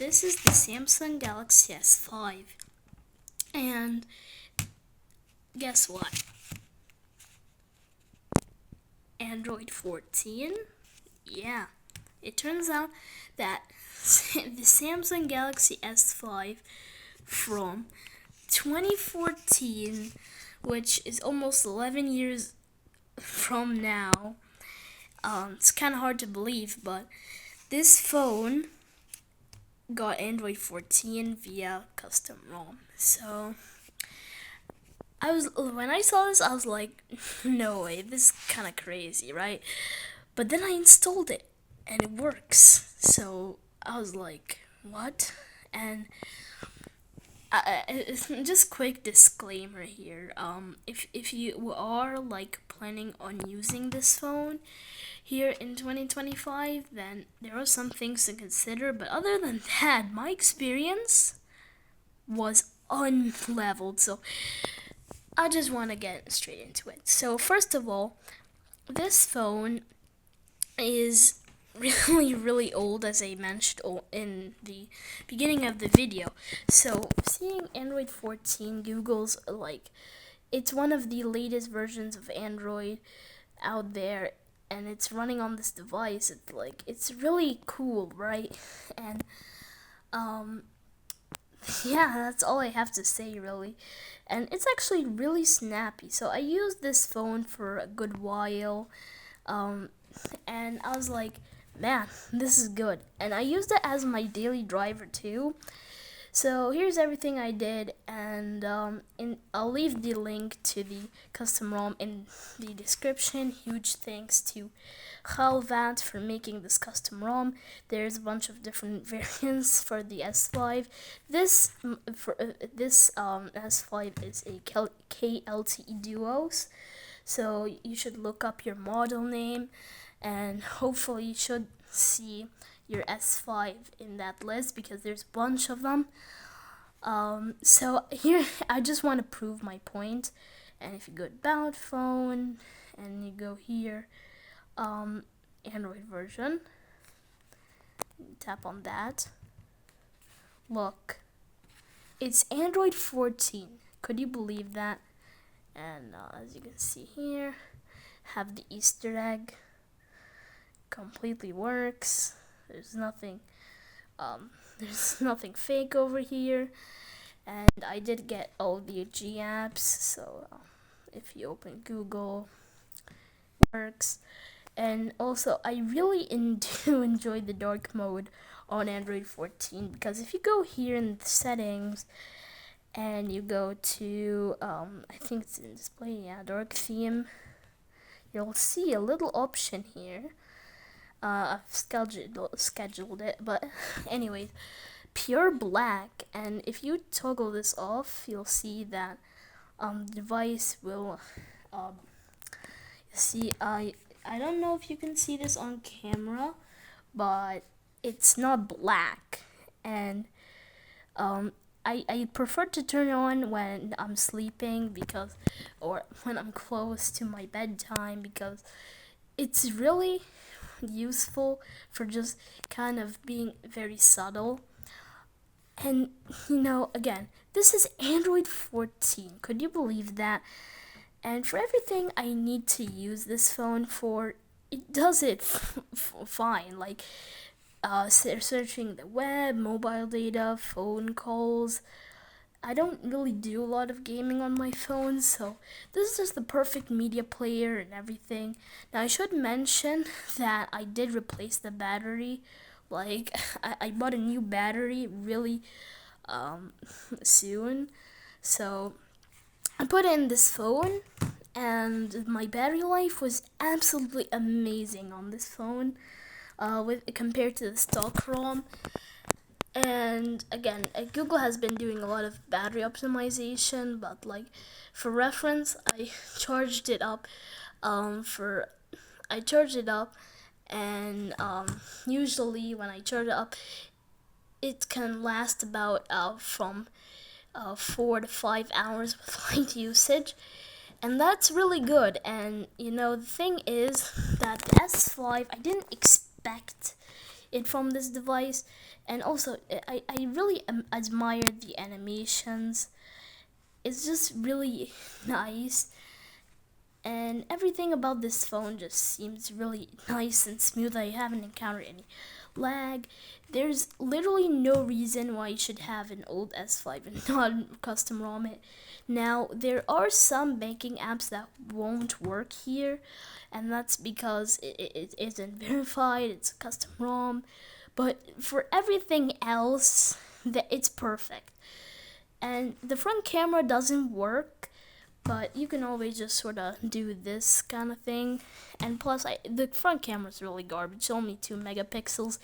this is the Samsung Galaxy S5. And guess what? Android 14? Yeah. It turns out that the Samsung Galaxy S5 from 2014, which is almost 11 years from now, it's kind of hard to believe, but this phone got Android 14 via custom ROM. So when I saw this, I was like, no way, this is kind of crazy, right? But then I installed it and it works. So I was like, what? And just quick disclaimer here. If you are like planning on using this phone here in 2025, then there are some things to consider. But other than that, my experience was unleveled. So I just want to get straight into it. So first of all, this phone is really old, as I mentioned in the beginning of the video. So seeing Android 14, Google's like, it's one of the latest versions of Android out there, and it's running on this device. It's really cool, right? And yeah, that's all I have to say, really. And it's actually really snappy. So I used this phone for a good while, and I was like, man, this is good. And I used it as my daily driver too. So here's everything I did, and I'll leave the link to the custom ROM in the description. Huge thanks to Khalvat for making this custom ROM. There's a bunch of different variants for the S5. This S5 is a KLTE Duos, so you should look up your model name, and hopefully you should see your S5 in that list because there's a bunch of them. So here I just want to prove my point. And if you go to About Phone and you go here, Android version, tap on that. Look, it's Android 14. Could you believe that? And as you can see here, have the Easter egg. Completely works. There's nothing fake over here, and I did get all the G apps. So if you open Google, it works. And also, I really do enjoy the dark mode on Android 14 because if you go here in the settings and you go to I think it's in display, yeah, dark theme, you'll see a little option here. I've scheduled it, but anyways, pure black. And if you toggle this off, you'll see that device will see. I don't know if you can see this on camera, but it's not black, and I prefer to turn it on when I'm sleeping or when I'm close to my bedtime, because it's really useful for just kind of being very subtle. And again, this is Android 14. Could you believe that? And for everything I need to use this phone for, it does it fine. Like searching the web, mobile data, phone calls. I don't really do a lot of gaming on my phone, so this is just the perfect media player and everything. Now I should mention that I did replace the battery. Like I bought a new battery really soon, so I put in this phone, and my battery life was absolutely amazing on this phone, compared to the stock ROM. And again, Google has been doing a lot of battery optimization, but like for reference, I charged it up. I charged it up, and usually when I charge it up, it can last about from 4 to 5 hours with light usage, and that's really good. And the thing is that the S5, I didn't expect it from this device. And also, I really admire the animations. It's just really nice, and everything about this phone just seems really nice and smooth. I haven't encountered any lag. There's literally no reason why you should have an old S5 and not custom ROM it. Now, there are some banking apps that won't work here, and that's because it isn't verified, it's a custom ROM. But for everything else, it's perfect. And the front camera doesn't work, but you can always just sort of do this kind of thing. And plus, the front camera is really garbage, only 2 megapixels.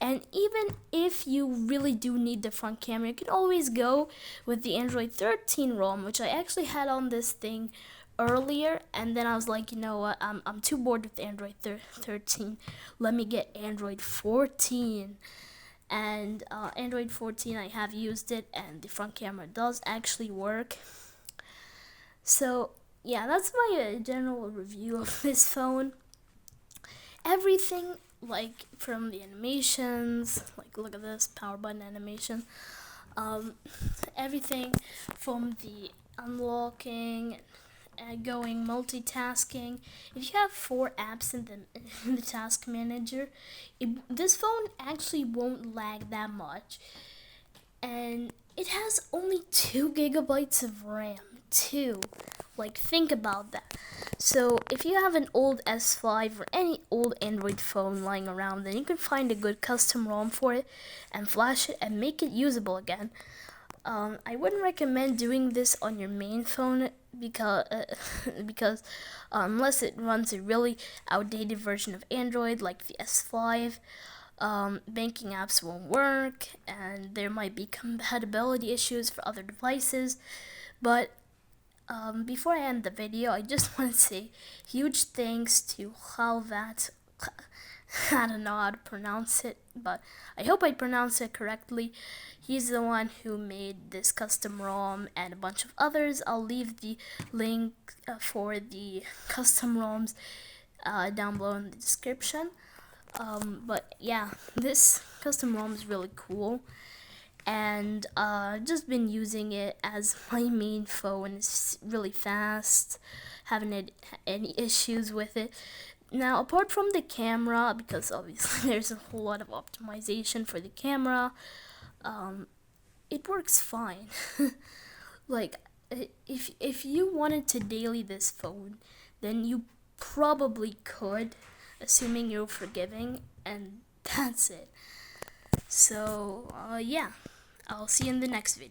And even if you really do need the front camera, you can always go with the Android 13 ROM, which I actually had on this thing earlier, and then I was like, you know what, I'm too bored with Android 13. Let me get Android 14. And Android 14, I have used it, and the front camera does actually work. So yeah, that's my general review of this phone. Everything, like from the animations, like look at this power button animation, everything from the unlocking and going multitasking. If you have 4 apps in the task manager, this phone actually won't lag that much. And it has only 2 gigabytes of RAM. 2. Like, think about that. So if you have an old S5 or any old Android phone lying around, then you can find a good custom ROM for it and flash it and make it usable again. I wouldn't recommend doing this on your main phone because unless it runs a really outdated version of Android like the S5, banking apps won't work, and there might be compatibility issues for other devices. But before I end the video, I just want to say huge thanks to Khalvat. I don't know how to pronounce it, but I hope I pronounced it correctly. He's the one who made this custom ROM and a bunch of others. I'll leave the link for the custom ROMs down below in the description. But yeah, this custom ROM is really cool, and just been using it as my main phone. It's really fast, haven't had any issues with it. Now, apart from the camera, because obviously there's a whole lot of optimization for the camera, it works fine. Like, if you wanted to daily this phone, then you probably could, assuming you're forgiving, and that's it. So, yeah, I'll see you in the next video.